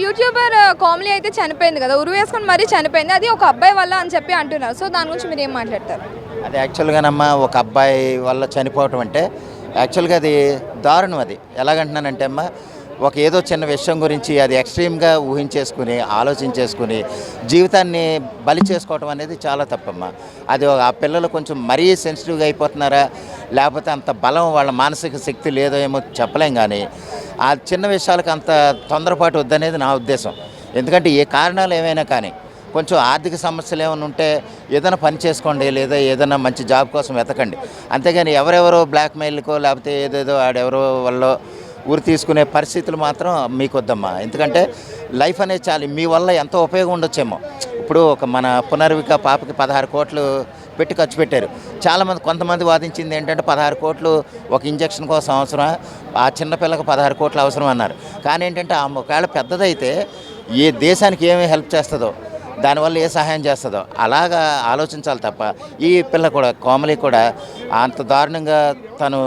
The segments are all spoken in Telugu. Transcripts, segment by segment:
యూట్యూబర్ కామెడీ అయితే చనిపోయింది కదా, ఉరి వేసుకొని మరీ చనిపోయింది. అది ఒక అబ్బాయి వల్ల అని చెప్పి అంటున్నారు. సో దాని గురించి మీరు ఏం మాట్లాడతారు? అది యాక్చువల్గానమ్మా ఒక అబ్బాయి వల్ల చనిపోవటం అంటే యాక్చువల్గా అది దారుణం. అది ఎలాగంటున్నానంటే అమ్మా, ఒక ఏదో చిన్న విషయం గురించి అది ఎక్స్ట్రీమ్గా ఊహించేసుకుని ఆలోచించేసుకుని జీవితాన్ని బలి చేసుకోవటం అనేది చాలా తప్పమ్మా. అది ఆ పిల్లలు కొంచెం మరీ సెన్సిటివ్గా అయిపోతున్నారా, లేకపోతే అంత బలం వాళ్ళ మానసిక శక్తి లేదో ఏమో చెప్పలేం. కానీ ఆ చిన్న విషయాలకు అంత తొందరపాటు వద్దనేది నా ఉద్దేశం. ఎందుకంటే ఏ కారణాలు ఏమైనా కానీ కొంచెం ఆర్థిక సమస్యలు ఏమైనా ఉంటే ఏదైనా పని చేసుకోండి, లేదా ఏదైనా మంచి జాబ్ కోసం వెతకండి. అంతేగాని ఎవరెవరో బ్లాక్మెయిల్కో లేకపోతే ఏదేదో ఆడెవరో వల్ల ఊరు తీసుకునే పరిస్థితులు మాత్రం మీకు వద్దమ్మా. ఎందుకంటే లైఫ్ అనేది చాలా మీ వల్ల ఎంతో ఉపయోగం ఉండొచ్చేమో. ఇప్పుడు ఒక మన పునర్విక పాపకి 16 కోట్లు పెట్టి ఖర్చు పెట్టారు. చాలామంది కొంతమంది వాదించింది ఏంటంటే 16 కోట్లు ఒక ఇంజక్షన్ కోసం అవసరం, ఆ చిన్నపిల్లకి 16 కోట్లు అవసరం అన్నారు. కానీ ఏంటంటే ఒకవేళ పెద్దదైతే ఏ దేశానికి ఏమి హెల్ప్ చేస్తుందో, దానివల్ల ఏ సహాయం చేస్తుందో అలాగా ఆలోచించాలి తప్ప ఈ పిల్ల కూడా కోమలి కూడా అంత దారుణంగా తను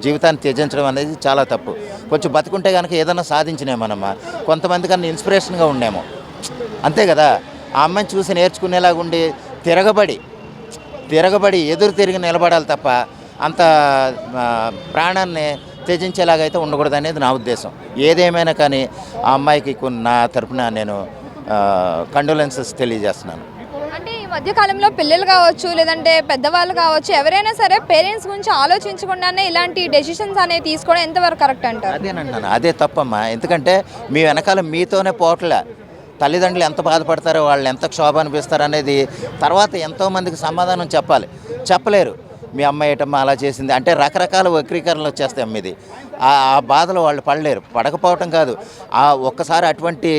జీవితాన్ని త్యజించడం అనేది చాలా తప్పు. కొంచెం బతుకుంటే కనుక ఏదైనా సాధించినేమోనమ్మా, కొంతమంది కన్నా ఇన్స్పిరేషన్గా ఉండేమో. అంతే కదా, ఆ అమ్మాయిని చూసి నేర్చుకునేలాగా ఉండి తిరగబడి ఎదురు తిరిగి నిలబడాలి తప్ప అంత ప్రాణాన్ని త్యజించేలాగైతే ఉండకూడదు అనేది నా ఉద్దేశం. ఏదేమైనా కానీ ఆ అమ్మాయికి నా తరపున నేను కండోలెన్సెస్ తెలియజేస్తున్నాను. అంటే ఈ మధ్యకాలంలో పిల్లలు కావచ్చు, లేదంటే పెద్దవాళ్ళు కావచ్చు, ఎవరైనా సరే పేరెంట్స్ గురించి ఆలోచించకుండానే ఇలాంటి డెసిషన్స్ అనేవి తీసుకోవడం ఎంతవరకు కరెక్ట్ అంటారు? అదేనంటున్నాను, అదే తప్పమ్మా. ఎందుకంటే మీ వెనకాల మీతోనే పోట్ల తల్లిదండ్రులు ఎంత బాధపడతారో, వాళ్ళు ఎంత క్షోభ అనిపిస్తారో అనేది తర్వాత ఎంతోమందికి సమాధానం చెప్పలేరు. మీ అమ్మాయి ఏటమ్మా అలా చేసింది అంటే రకరకాల వక్రీకరణలు వచ్చేస్తాయి అమ్మ. ఇది ఆ బాధలు వాళ్ళు పడకపోవటం కాదు, ఒక్కసారి అటువంటి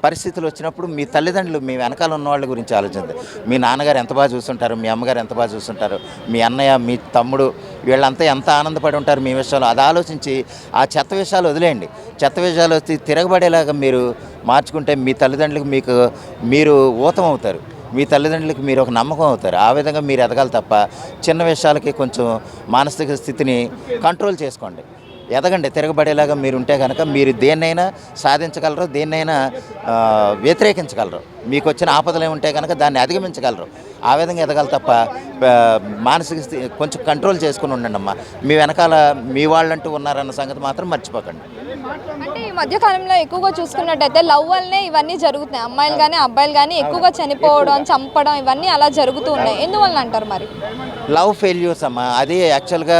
పరిస్థితులు వచ్చినప్పుడు మీ తల్లిదండ్రులు మీ వెనకాల ఉన్న వాళ్ళ గురించి ఆలోచించండి. మీ నాన్నగారు ఎంత బాగా చూస్తుంటారు, మీ అమ్మగారు ఎంత బాగా చూస్తుంటారు, మీ అన్నయ్య మీ తమ్ముడు వీళ్ళంతా ఎంత ఆనందపడి ఉంటారు మీ విషయాలు. అది ఆలోచించి ఆ చెత్త విషయాలు వదిలేయండి. చెత్త విషయాలు వచ్చి తిరగబడేలాగా మీరు మార్చుకుంటే మీ తల్లిదండ్రులకు మీరు ఊతం అవుతారు, మీ తల్లిదండ్రులకి మీరు ఒక నమ్మకం అవుతారు. ఆ విధంగా మీరు ఎదగాలి తప్ప చిన్న విషయాలకి కొంచెం మానసిక స్థితిని కంట్రోల్ చేసుకోండి. ఎదగండి, తిరగబడేలాగా మీరు ఉంటే కనుక మీరు దేన్నైనా సాధించగలరు, దేన్నైనా వ్యతిరేకించగలరు. మీకు వచ్చిన ఆపదలు ఏముంటే కనుక దాన్ని అధిగమించగలరు. ఆ విధంగా ఎదగాలి తప్ప మానసిక స్థితి కొంచెం కంట్రోల్ చేసుకుని ఉండండి అమ్మా. మీ వెనకాల మీ వాళ్ళంటూ ఉన్నారన్న సంగతి మాత్రం మర్చిపోకండి. అంటే ఈ మధ్యకాలంలో ఎక్కువగా చూసుకున్నట్టయితే లవ్ వల్లనే ఇవన్నీ జరుగుతున్నాయి. అమ్మాయిలు కానీ అబ్బాయిలు కానీ ఎక్కువగా చనిపోవడం, చంపడం ఇవన్నీ అలా జరుగుతూ ఉన్నాయి. ఎందువల్ల అంటారు మరి? లవ్ ఫెయిల్యూర్స్ అమ్మా. అది యాక్చువల్గా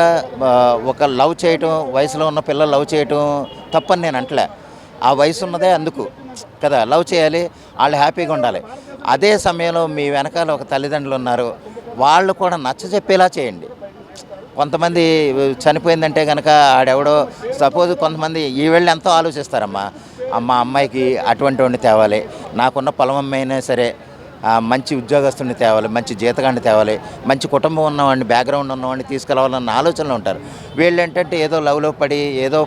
ఒక లవ్ చేయటం, వయసులో ఉన్న పిల్లలు లవ్ చేయటం తప్పని నేను అంటలే. ఆ వయసు ఉన్నదే అందుకు కదా లవ్ చేయాలి, వాళ్ళు హ్యాపీగా ఉండాలి. అదే సమయంలో మీ వెనకాల ఒక తల్లిదండ్రులు ఉన్నారు, వాళ్ళు కూడా నచ్చజెప్పేలా చేయండి. కొంతమంది చనిపోయిందంటే కనుక ఆడెవడో సపోజ్ కొంతమంది ఈ వీళ్ళు ఎంతో ఆలోచిస్తారమ్మా. అమ్మాయికి అటువంటి వాడిని తేవాలి, నాకున్న పొలం అమ్మైనా సరే మంచి ఉద్యోగస్తుని తేవాలి, మంచి జీతగాడిని తేవాలి, మంచి కుటుంబం ఉన్నవాడిని బ్యాక్గ్రౌండ్ ఉన్నవాడిని తీసుకెళ్ళాలన్న ఆలోచనలు ఉంటారు. వీళ్ళు ఏంటంటే ఏదో లవ్లో పడి ఏదో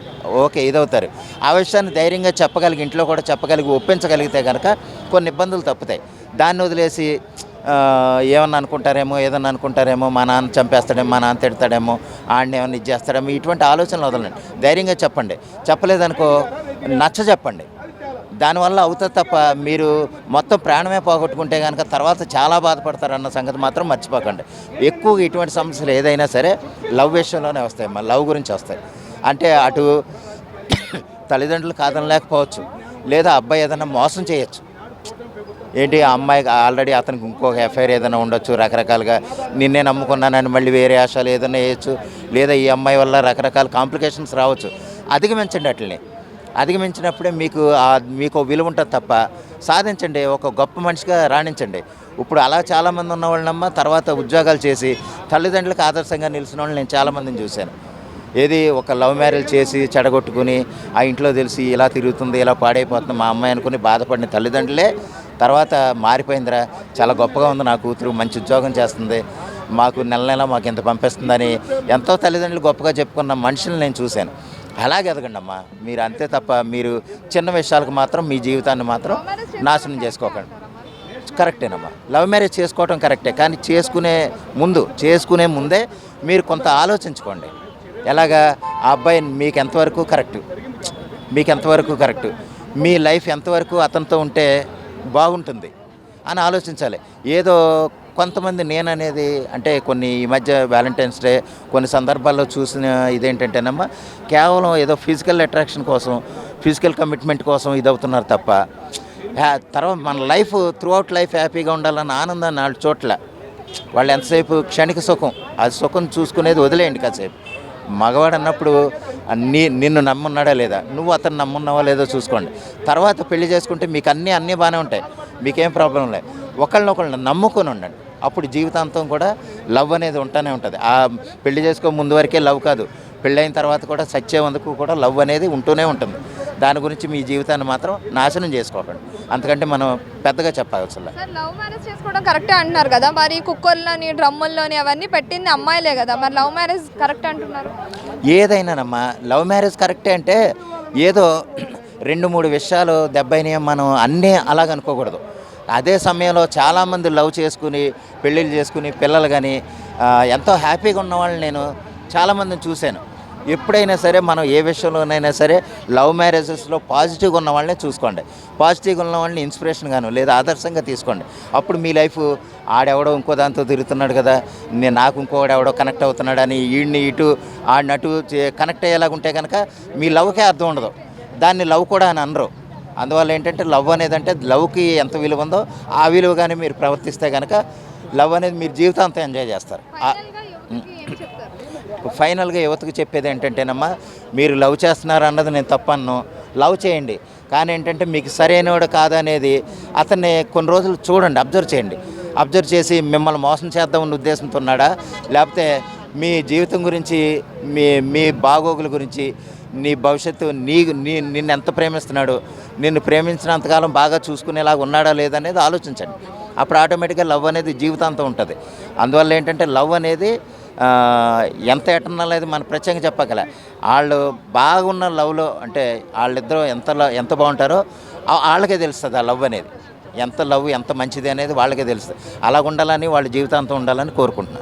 ఇదవుతారు. ఆ విషయాన్ని ధైర్యంగా చెప్పగలిగి ఇంట్లో కూడా చెప్పగలిగి ఒప్పించగలిగితే కనుక కొన్ని ఇబ్బందులు తప్పుతాయి. దాన్ని వదిలేసి ఏమన్నా అనుకుంటారేమో, మా నాన్న చంపేస్తాడేమో, మా నాన్న తిడతాడేమో, ఆడిని ఏమన్నా ఇది చేస్తాడేమో, ఇటువంటి ఆలోచనలు వదలండి. ధైర్యంగా చెప్పండి. చెప్పలేదనుకో చెప్పండి. దానివల్ల అవుతుంది తప్ప మీరు మొత్తం ప్రాణమే పోగొట్టుకుంటే కనుక తర్వాత చాలా బాధపడతారన్న సంగతి మాత్రం మర్చిపోకండి. ఎక్కువగా ఇటువంటి సమస్యలు ఏదైనా సరే లవ్ విషయంలోనే వస్తాయి, లవ్ గురించి వస్తాయి. అంటే అటు తల్లిదండ్రులు కాదనలేకపోవచ్చు, లేదా అబ్బాయి ఏదైనా మోసం చేయొచ్చు. ఏంటి ఆ అమ్మాయి ఆల్రెడీ అతనికి ఇంకొక ఎఫ్ఐఆర్ ఏదైనా ఉండొచ్చు, రకరకాలుగా నిన్నే నమ్ముకున్నానని మళ్ళీ వేరే ఆశలు ఏదైనా వేయచ్చు, లేదా ఈ అమ్మాయి వల్ల రకరకాల కాంప్లికేషన్స్ రావచ్చు. అధిగమించండి. వాటిని అధిగమించినప్పుడే మీకు విలువ ఉంటుంది తప్ప సాధించండి, ఒక గొప్ప మనిషిగా రాణించండి. ఇప్పుడు అలా చాలామంది ఉన్న వాళ్ళనమ్మ తర్వాత ఉద్యోగాలు చేసి తల్లిదండ్రులకు ఆదర్శంగా నిలిచిన వాళ్ళు నేను చాలామందిని చూశాను. ఒక లవ్ మ్యారేజ్ చేసి చెడగొట్టుకుని ఆ ఇంట్లో తెలిసి ఇలా తిరుగుతుంది, ఇలా పాడైపోతుంది మా అమ్మాయి అనుకుని బాధపడిన తల్లిదండ్రులే తర్వాత మారిపోయిందిరా, చాలా గొప్పగా ఉంది నా కూతురు, మంచి ఉద్యోగం చేస్తుంది, మాకు నెల నెల మాకు ఇంత పంపిస్తుందని ఎంతో తల్లిదండ్రులు గొప్పగా చెప్పుకున్న మనుషులు నేను చూశాను. అలాగే ఎదగండి అమ్మా మీరు, అంతే తప్ప మీరు చిన్న విషయాలకు మాత్రం మీ జీవితాన్ని మాత్రం నాశనం చేసుకోకండి. కరెక్టేనమ్మా, లవ్ మ్యారేజ్ చేసుకోవటం కరెక్టే, కానీ చేసుకునే ముందే మీరు కొంత ఆలోచించుకోండి. ఎలాగా ఆ అబ్బాయి మీకు ఎంతవరకు కరెక్టు, మీ లైఫ్ ఎంతవరకు అతనితో ఉంటే బాగుంటుంది అని ఆలోచించాలి. ఏదో కొంతమంది నేననేది అంటే కొన్ని ఈ మధ్య వ్యాలంటైన్స్ డే కొన్ని సందర్భాల్లో చూసిన ఇదేంటంటేనమ్మా, కేవలం ఏదో ఫిజికల్ అట్రాక్షన్ కోసం, ఫిజికల్ కమిట్మెంట్ కోసం ఇదవుతున్నారు తప్ప తర్వాత మన లైఫ్ త్రూఅవుట్ లైఫ్ హ్యాపీగా ఉండాలన్న ఆనందాన్ని వాళ్ళు చోట్ల వాళ్ళు ఎంతసేపు క్షణిక సుఖం, అది సుఖం చూసుకునేది వదిలేయండి కాసేపు. మగవాడు అన్నప్పుడు నిన్ను నమ్మున్నాడా లేదా, నువ్వు అతను నమ్మున్నావా లేదో చూసుకోండి. తర్వాత పెళ్లి చేసుకుంటే మీకు అన్నీ బాగానే ఉంటాయి, మీకేం ప్రాబ్లం లేదు. ఒకళ్ళనొకళ్ళని నమ్ముకొని ఉండండి, అప్పుడు జీవితాంతం కూడా లవ్ అనేది ఉంటూనే ఉంటుంది. ఆ పెళ్లి చేసుకో ముందు వరకే లవ్ కాదు, పెళ్ళైన తర్వాత కూడా సచ్చేందుకు కూడా లవ్ అనేది ఉంటూనే ఉంటుంది. దాని గురించి మీ జీవితాన్ని మాత్రం నాశనం చేసుకోకండి, అంతకంటే మనం పెద్దగా చెప్పవసరం లేదు. సార్, లవ్ మ్యారేజ్ చేసుకోవడం కరెక్టే అంటున్నారు కదా, మరి కుక్కర్లోని డ్రమ్ముల్లోని అవన్నీ పెట్టింది అమ్మాయిలే కదా, మరి లవ్ మ్యారేజ్ కరెక్ట్ అంటున్నారు? ఏదైనానమ్మా లవ్ మ్యారేజ్ కరెక్టే అంటే ఏదో 2-3 విషయాలు దెబ్బైనా మనం అన్నీ అలాగనుకోకూడదు. అదే సమయంలో చాలామంది లవ్ చేసుకుని పెళ్ళిళ్ళు చేసుకుని పిల్లలు కానీ ఎంతో హ్యాపీగా ఉన్న వాళ్ళని నేను చాలామందిని చూశాను. ఎప్పుడైనా సరే మనం ఏ విషయంలోనైనా సరే లవ్ మ్యారేజెస్లో పాజిటివ్గా ఉన్న వాళ్ళని చూసుకోండి, పాజిటివ్గా ఉన్న వాళ్ళని ఇన్స్పిరేషన్గాను లేదా ఆదర్శంగా తీసుకోండి. అప్పుడు మీ లైఫ్ ఆడెవడో ఇంకో దాంతో తిరుగుతున్నాడు కదా, నాకు ఇంకోడెవడో కనెక్ట్ అవుతున్నాడు అని ఈడిని ఇటు ఆడినటు కనెక్ట్ అయ్యేలాగుంటే కనుక మీ లవ్కే అర్థం ఉండదు, దాన్ని లవ్ కూడా అని అనరు. అందువల్ల ఏంటంటే లవ్ అనేది అంటే లవ్కి ఎంత విలువ ఉందో ఆ విలువగానే మీరు ప్రవర్తిస్తే కనుక లవ్ అనేది మీరు జీవితాంతం ఎంజాయ్ చేస్తారు. ఫైనల్గా యువతకు చెప్పేది ఏంటంటేనమ్మా, మీరు లవ్ చేస్తున్నారు అన్నది నేను తప్పను, లవ్ చేయండి. కానీ ఏంటంటే మీకు సరైనవాడు కాదనేది అతన్ని కొన్ని రోజులు చూడండి, అబ్జర్వ్ చేయండి. అబ్జర్వ్ చేసి మిమ్మల్ని మోసం చేద్దామన్న ఉద్దేశంతో ఉన్నాడా, లేకపోతే మీ జీవితం గురించి మీ బాగోగుల గురించి నీ భవిష్యత్తు నిన్ను ఎంత ప్రేమిస్తున్నాడు, నిన్ను ప్రేమించినంతకాలం బాగా చూసుకునేలాగా ఉన్నాడా లేదనేది ఆలోచించండి. అప్పుడు ఆటోమేటిక్గా లవ్ అనేది జీవితాంతం ఉంటుంది. అందువల్ల ఏంటంటే లవ్ అనేది ఎంత ఎటర్నల్ అనేది మనం ప్రత్యేకంగా చెప్పగల. వాళ్ళు బాగున్న లవ్లో అంటే వాళ్ళిద్దరూ ఎంత బాగుంటారో వాళ్ళకే తెలుస్తుంది ఆ లవ్ అనేది, ఎంత లవ్ ఎంత మంచిది అనేది వాళ్ళకే తెలుస్తుంది. అలాగ ఉండాలని వాళ్ళ జీవితాంతం ఉండాలని కోరుకుంటున్నాను.